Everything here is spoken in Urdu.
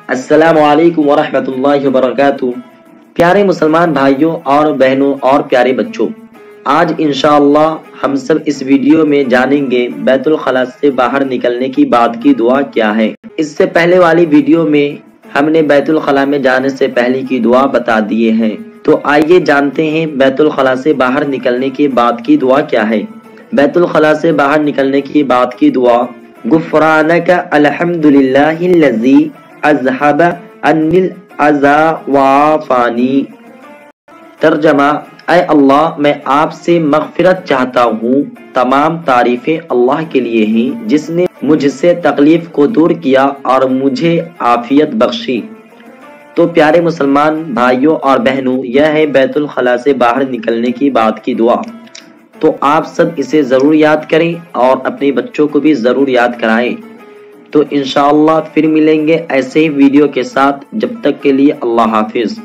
السلام علیکم ورحمۃ اللہ وبرکاتہ۔ پیارے مسلمان بھائیوں اور بہنوں اور پیارے بچوں، آج انشاءاللہ ہم سب اس ویڈیو میں جانیں گے بیت الخلاء سے باہر نکلنے کی بعد کی دعا کیا ہے۔ اس سے پہلے والی ویڈیو میں ہم نے بیت الخلاء میں جانے سے پہلے کی دعا بتا دیے ہیں، تو آئیے جانتے ہیں بیت الخلاء سے باہر نکلنے کے بعد کی دعا کیا ہے۔ بیت الخلاء سے باہر نکلنے کی بعد کی دعا: غفرانک الحمدللہ الذی اذھب عنی الاذی وعافانی۔ ترجمہ: اے اللہ، میں آپ سے مغفرت چاہتا ہوں، تمام تعریفیں اللہ کے لیے ہیں جس نے مجھ سے تکلیف کو دور کیا اور مجھے عافیت بخشی۔ تو پیارے مسلمان بھائیوں اور بہنوں، یہ ہے بیت الخلاء سے باہر نکلنے کی بعد کی دعا۔ تو آپ سب اسے ضرور یاد کریں اور اپنے بچوں کو بھی ضرور یاد کرائیں۔ تو انشاءاللہ پھر ملیں گے ایسے ہی ویڈیو کے ساتھ، جب تک کے لیے اللہ حافظ۔